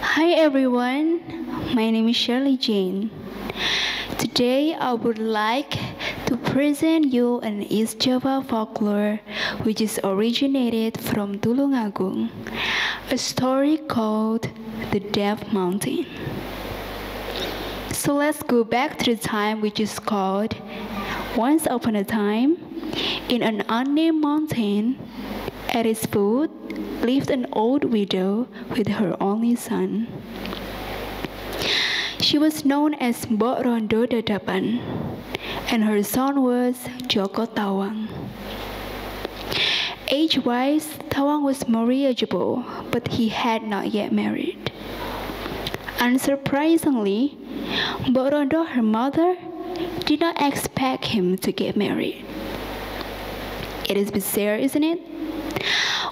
Hi everyone, my name is Shierly Jane. Today I would like to present you an East Java folklore which is originated from Tulungagung, a story called The Deaf Mountain. So let's go back to the time which is called Once Upon a Time, in an unnamed mountain, at its foot lived an old widow with her only son. She was known as Mbok Rondo Dadapan, and her son was Joko Tawang. Age-wise, Tawang was marriageable, but he had not yet married. Unsurprisingly, Mbok Rondo, her mother, did not expect him to get married. It is bizarre, isn't it?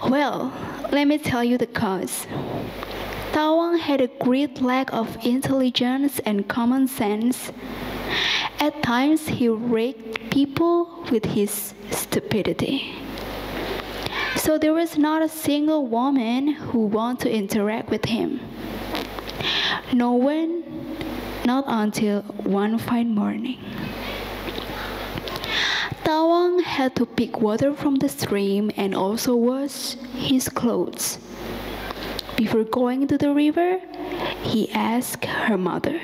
Well, let me tell you the cause. Tawang had a great lack of intelligence and common sense. At times, he raked people with his stupidity. So there was not a single woman who wanted to interact with him. No one, not until one fine morning. Tawang had to pick water from the stream and also wash his clothes. Before going to the river, he asked her mother,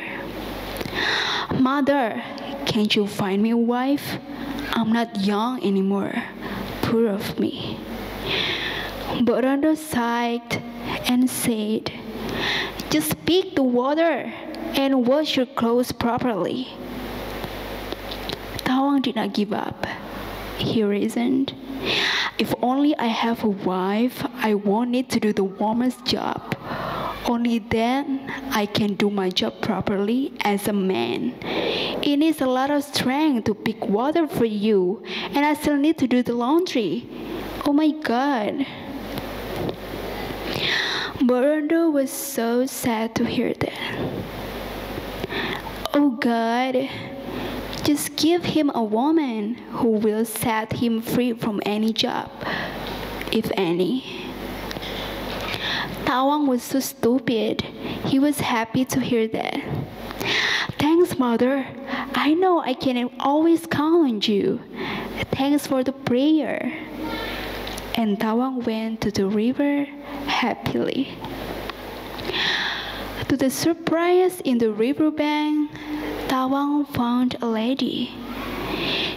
"Mother, can't you find me a wife? I'm not young anymore. Poor of me." Mbok Rondo sighed and said, "Just pick the water and wash your clothes properly." Tawang did not give up. He reasoned, "If only I have a wife, I won't need to do the woman's job. Only then I can do my job properly as a man. It needs a lot of strength to pick water for you, and I still need to do the laundry. Oh my God." Mbok Rondo was so sad to hear that. "Oh God, just give him a woman who will set him free from any job, if any." Tawang was so stupid. He was happy to hear that. "Thanks, mother. I know I can always count on you. Thanks for the prayer." And Tawang went to the river happily. To the surprise in the riverbank, Tawang found a lady.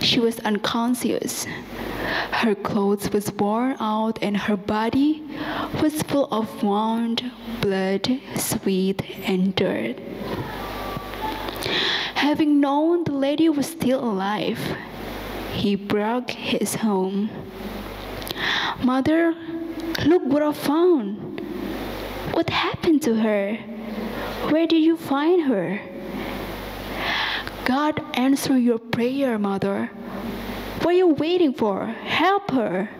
She was unconscious. Her clothes was worn out and her body was full of wound, blood, sweat, and dirt. Having known the lady was still alive, he broke his home. "Mother, look what I found. What happened to her? Where did you find her?" "God answer your prayer, mother. What are you waiting for? Help her."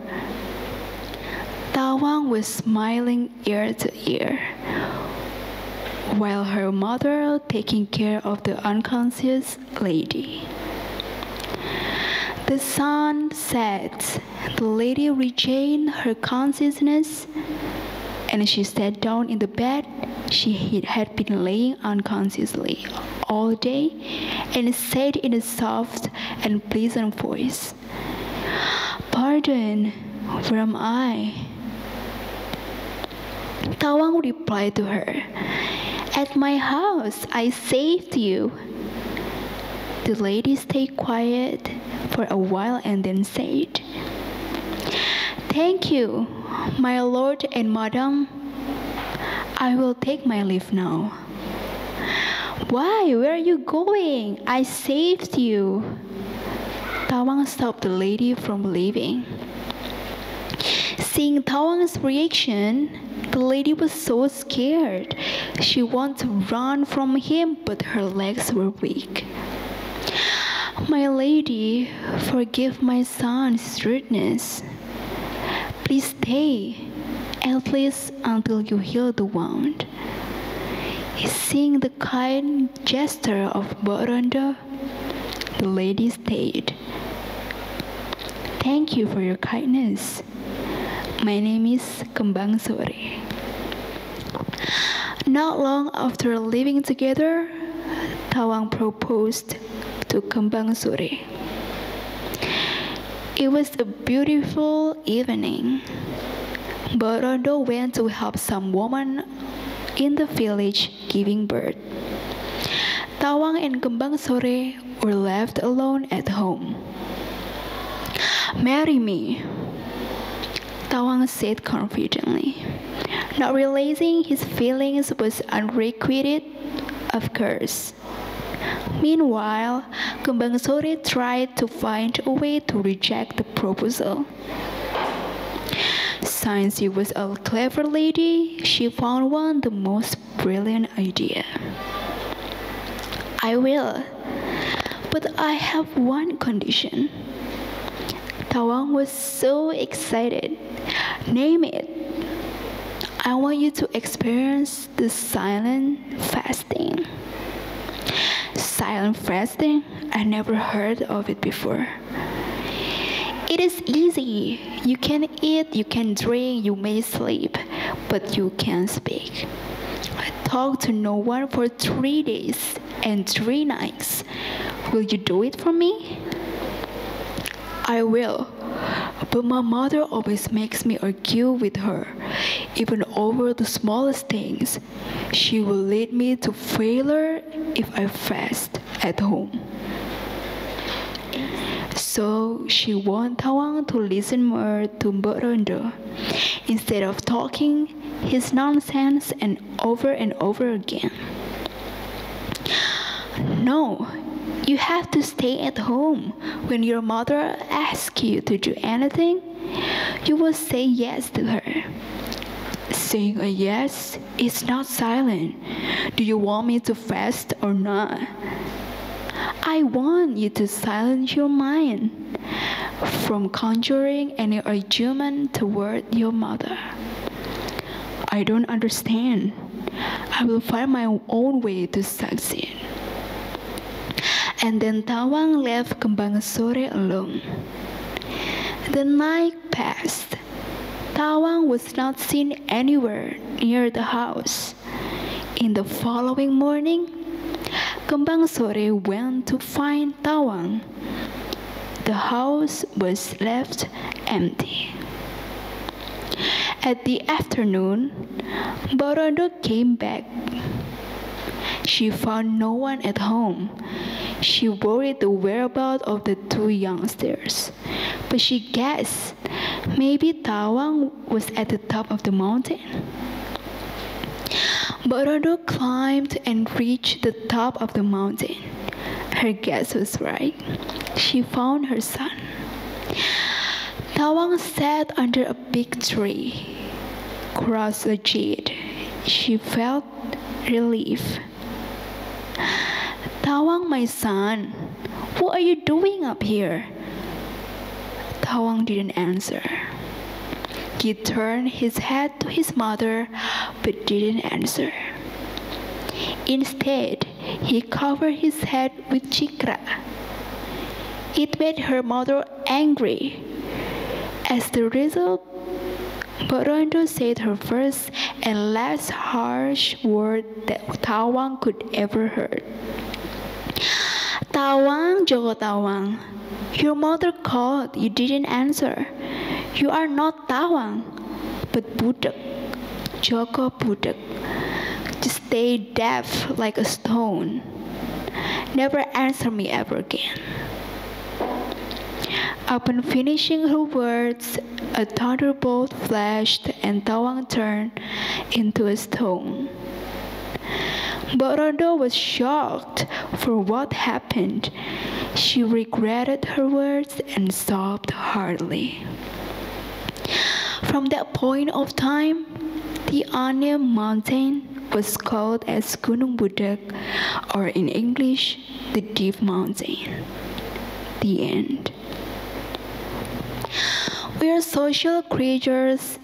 Tawang was smiling ear to ear, while her mother taking care of the unconscious lady. The sun set. The lady regained her consciousness, and she sat down in the bed she had been laying unconsciously all day, and said in a soft and pleasant voice, "Pardon, where am I?" Tawang replied to her, "At my house, I saved you." The lady stayed quiet for a while and then said, "Thank you, my lord and madam. I will take my leave now." "Why? Where are you going? I saved you." Tawang stopped the lady from leaving. Seeing Tawang's reaction, the lady was so scared. She wanted to run from him, but her legs were weak. "My lady, forgive my son's rudeness. Please stay, at least until you heal the wound." Seeing the kind gesture of Mbok Rondo, the lady stayed. "Thank you for your kindness. My name is Kembang Sore." Not long after living together, Tawang proposed to Kembang Sore. It was a beautiful evening. Borodo went to help some woman in the village giving birth. Tawang and Kembang Sore were left alone at home. "Marry me," Tawang said confidently, not realizing his feelings was unrequited, of course. Meanwhile, Kembang Sore tried to find a way to reject the proposal. Since she was a clever lady, she found one the most brilliant idea. "I will, but I have one condition." Tawang was so excited. "Name it." "I want you to experience the silent fasting." Silent fasting? I never heard of it before. "It is easy. You can eat, you can drink, you may sleep, but you can't speak. Talk to no one for 3 days and 3 nights. Will you do it for me?" "I will, but my mother always makes me argue with her, even over the smallest things. She will lead me to failure if I fast at home." So she want Tawang to listen more to Borodo, instead of talking his nonsense and over again. "No, you have to stay at home. When your mother asks you to do anything, you will say yes to her." "Saying a yes is not silent. Do you want me to fast or not?" "I want you to silence your mind from conjuring any argument toward your mother." "I don't understand. I will find my own way to succeed." And then Tawang left Kembang Sore alone. The night passed. Tawang was not seen anywhere near the house. In the following morning, Kembang Sore went to find Tawang. The house was left empty. At the afternoon, Borodo came back. She found no one at home. She worried the whereabouts of the 2 youngsters, but she guessed maybe Tawang was at the top of the mountain. Borodo climbed and reached the top of the mountain. Her guess was right. She found her son. Tawang sat under a big tree. Cross-legged, she felt relief. "Tawang, my son, what are you doing up here?" Tawang didn't answer. He turned his head to his mother, but didn't answer. Instead, he covered his head with chikra. It made her mother angry. As the result, Borodo said her first and last harsh word that Tawang could ever heard. "Tawang, Joko Tawang, your mother called, you didn't answer. You are not Tawang, but Budheg, Joko Budheg. Just stay deaf like a stone. Never answer me ever again." Upon finishing her words, a thunderbolt flashed and Tawang turned into a stone. Borodo was shocked for what happened. She regretted her words and sobbed hardly. From that point of time, the unnamed mountain was called as Gunung Budheg, or in English, the Deep Mountain. The end. We are social creatures.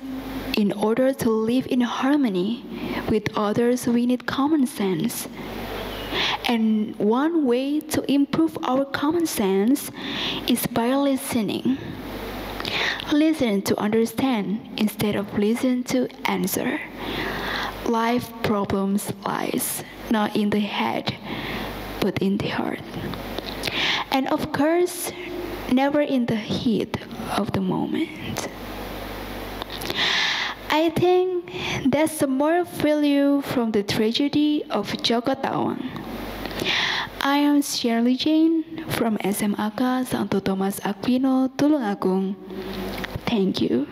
In order to live in harmony with others, we need common sense. And one way to improve our common sense is by listening. Listen to understand instead of listen to answer. life problems lies not in the head, but in the heart. And of course, never in the heat of the moment. I think that's the moral value from the tragedy of Jawa Tanggung. I am Shierly Jane from SMA Santo Thomas Aquino, Tulungagung. Thank you.